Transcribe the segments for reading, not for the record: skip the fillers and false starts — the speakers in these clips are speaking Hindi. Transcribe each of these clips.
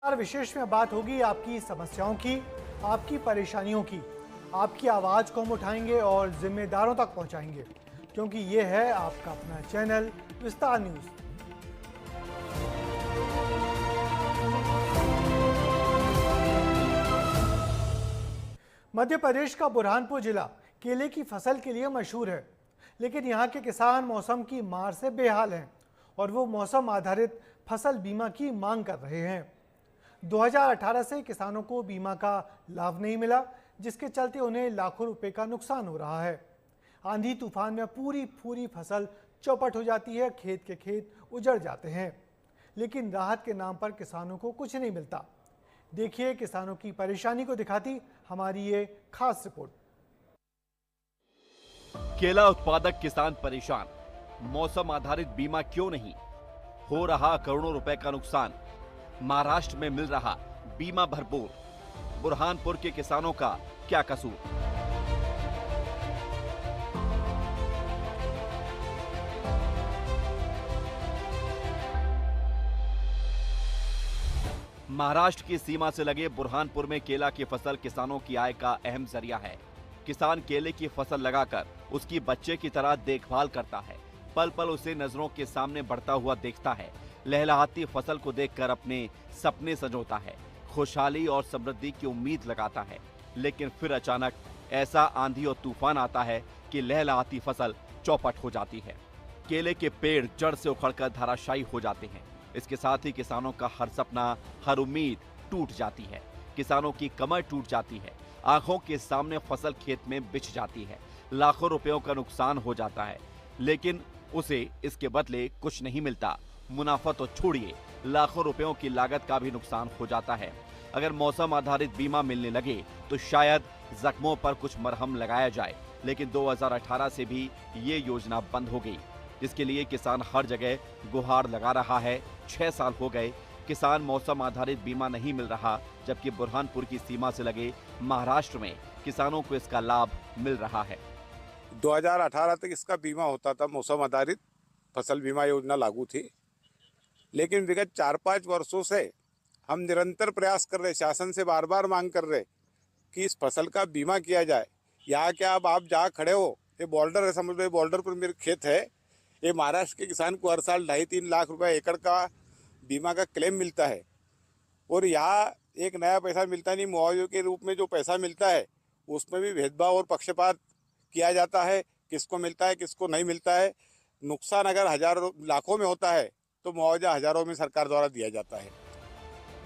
और विशेष में बात होगी आपकी समस्याओं की, आपकी परेशानियों की। आपकी आवाज़ को हम उठाएंगे और जिम्मेदारों तक पहुंचाएंगे, क्योंकि ये है आपका अपना चैनल विस्तार न्यूज़। मध्य प्रदेश का बुरहानपुर जिला केले की फसल के लिए मशहूर है, लेकिन यहाँ के किसान मौसम की मार से बेहाल हैं और वो मौसम आधारित फसल बीमा की मांग कर रहे हैं। 2018 से किसानों को बीमा का लाभ नहीं मिला, जिसके चलते उन्हें लाखों रुपए का नुकसान हो रहा है। आंधी तूफान में पूरी फसल चौपट हो जाती है, खेत के खेत उजड़ जाते हैं, लेकिन राहत के नाम पर किसानों को कुछ नहीं मिलता। देखिए किसानों की परेशानी को दिखाती हमारी ये खास रिपोर्ट। केला उत्पादक किसान परेशान, मौसम आधारित बीमा क्यों नहीं, हो रहा करोड़ों रुपए का नुकसान, महाराष्ट्र में मिल रहा बीमा भरपूर, बुरहानपुर के किसानों का क्या कसूर। महाराष्ट्र की सीमा से लगे बुरहानपुर में केला की फसल किसानों की आय का अहम जरिया है। किसान केले की फसल लगाकर उसकी बच्चे की तरह देखभाल करता है, पल पल उसे नजरों के सामने बढ़ता हुआ देखता है, लहलहाती फसल को देखकर अपने सपने संजोता है, खुशहाली और समृद्धि की उम्मीद लगाता है। लेकिन फिर अचानक ऐसा आंधी और तूफान आता है कि लहलहाती फसल चौपट हो जाती है। केले के पेड़ जड़ से उखड़कर धराशायी हो जाते हैं। इसके साथ ही किसानों का हर सपना, हर उम्मीद टूट जाती है। किसानों की कमर टूट जाती है, आंखों के सामने फसल खेत में बिछ जाती है, लाखों रुपयों का नुकसान हो जाता है, लेकिन उसे इसके बदले कुछ नहीं मिलता। मुनाफा तो छोड़िए, लाखों रुपयों की लागत का भी नुकसान हो जाता है। अगर मौसम आधारित बीमा मिलने लगे तो शायद जख्मों पर कुछ मरहम लगाया जाए, लेकिन 2018 से भी ये योजना बंद हो गई, जिसके लिए किसान हर जगह गुहार लगा रहा है। 6 साल हो गए, किसान मौसम आधारित बीमा नहीं मिल रहा, जबकि बुरहानपुर की सीमा से लगे महाराष्ट्र में किसानों को इसका लाभ मिल रहा है। 2018 तक इसका बीमा होता था, मौसम आधारित फसल बीमा योजना लागू थी, लेकिन विगत 4-5 वर्षों से हम निरंतर प्रयास कर रहे, शासन से बार बार मांग कर रहे कि इस फसल का बीमा किया जाए। यहाँ क्या अब आप जहाँ खड़े हो, ये बॉर्डर है, समझ लो, बॉर्डर पर मेरे खेत है। ये महाराष्ट्र के किसान को हर साल 2.5-3 लाख रुपए एकड़ का बीमा का क्लेम मिलता है, और यहाँ एक नया पैसा मिलता नहीं। मुआवजे के रूप में जो पैसा मिलता है उसमें भी भेदभाव और पक्षपात किया जाता है, किसको मिलता है किसको नहीं मिलता है। नुकसान अगर हजारों लाखों में होता है तो मुआवजा हजारों में सरकार द्वारा दिया जाता है।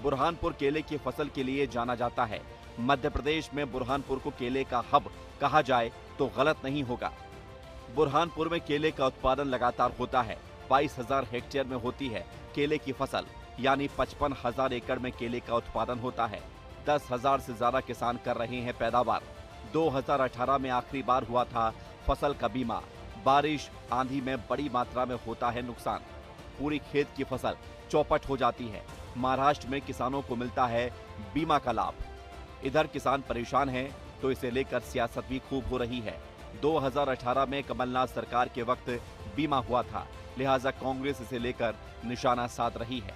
बुरहानपुर केले की फसल के लिए जाना जाता है। मध्य प्रदेश में बुरहानपुर को केले का हब कहा जाए तो गलत नहीं होगा। बुरहानपुर में केले का उत्पादन लगातार होता है। 22,000 हेक्टेयर में होती है केले की फसल, यानी 55,000 एकड़ में केले का उत्पादन होता है। 10,000 से ज्यादा किसान कर रहे हैं पैदावार। 2018 में आखिरी बार हुआ था फसल का बीमा। बारिश आंधी में बड़ी मात्रा में होता है नुकसान, पूरी खेत की फसल चौपट हो जाती है। महाराष्ट्र में किसानों को मिलता है बीमा का लाभ। इधर किसान परेशान हैं तो इसे लेकर सियासत भी खूब हो रही है। 2018 में कमलनाथ सरकार के वक्त बीमा हुआ था, लिहाजा कांग्रेस इसे लेकर निशाना साध रही है।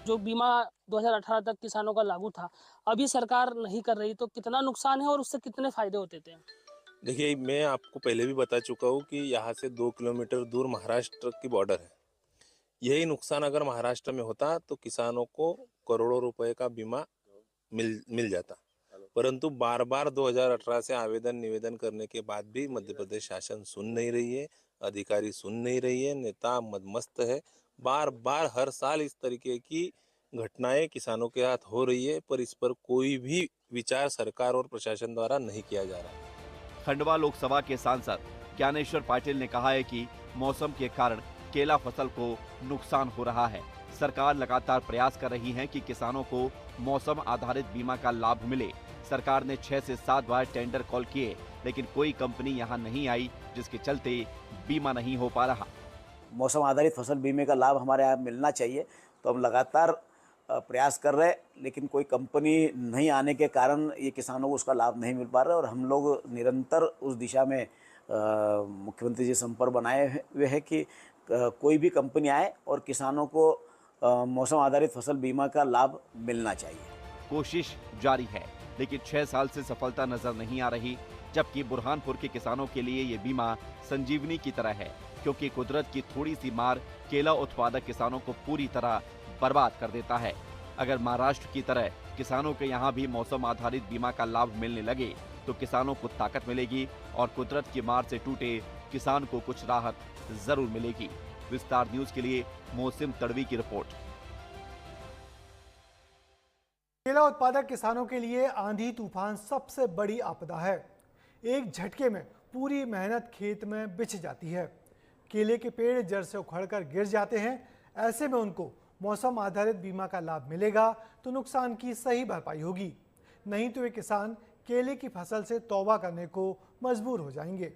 जो बीमा 2018 तक किसानों का लागू था, अभी सरकार नहीं कर रही, तो कितना नुकसान है और उससे कितने फायदे होते थे? देखिए, मैं आपको पहले भी बता चुका हूँ कि यहाँ से 2 किलोमीटर दूर महाराष्ट्र की बॉर्डर है। यही नुकसान अगर महाराष्ट्र में होता तो किसानों को करोड़ों रुपए का बीमा मिल जाता, परंतु बार बार 2018 से आवेदन निवेदन करने के बाद भी मध्य प्रदेश शासन सुन नहीं रही है, अधिकारी सुन नहीं रही है, नेता मदमस्त है। बार बार हर साल इस तरीके की घटनाएं किसानों के साथ हो रही है, पर इस पर कोई भी विचार सरकार और प्रशासन द्वारा नहीं किया जा रहा। खंडवा लोकसभा के सांसद ज्ञानेश्वर पाटिल ने कहा है कि मौसम के कारण केला फसल को नुकसान हो रहा है। सरकार लगातार प्रयास कर रही है कि किसानों को मौसम आधारित बीमा का लाभ मिले। सरकार ने 6 से 7 बार टेंडर कॉल किए, लेकिन कोई कंपनी यहां नहीं आई, जिसके चलते बीमा नहीं हो पा रहा। मौसम आधारित फसल बीमे का लाभ हमारे यहाँ मिलना चाहिए, तो हम लगातार प्रयास कर रहे हैं, लेकिन कोई कंपनी नहीं आने के कारण ये किसानों को उसका लाभ नहीं मिल पा रहा है। और हम लोग निरंतर उस दिशा में मुख्यमंत्री जी संपर्क बनाए हुए हैं कि कोई भी कंपनी आए और किसानों को मौसम आधारित फसल बीमा का लाभ मिलना चाहिए। कोशिश जारी है, लेकिन 6 साल से सफलता नजर नहीं आ रही। जबकि बुरहानपुर के किसानों के लिए ये बीमा संजीवनी की तरह है, क्योंकि कुदरत की थोड़ी सी मार केला उत्पादक किसानों को पूरी तरह बर्बाद कर देता है। अगर महाराष्ट्र की तरह किसानों के यहाँ भी मौसम आधारित बीमा का लाभ मिलने लगे तो किसानों को ताकत मिलेगी और कुदरत की मार से टूटे किसान को कुछ राहत जरूर मिलेगी। विस्तार न्यूज के लिए मोहसिन तड़वी की रिपोर्ट। केला उत्पादक किसानों के लिए आंधी तूफान सबसे बड़ी आपदा है। एक झटके में पूरी मेहनत खेत में बिछ जाती है। केले के पेड़ जड़ से उखड़कर गिर जाते हैं। ऐसे में उनको मौसम आधारित बीमा का लाभ मिलेगा तो नुकसान की सही भरपाई होगी, नहीं तो ये किसान केले की फसल से तौबा करने को मजबूर हो जाएंगे।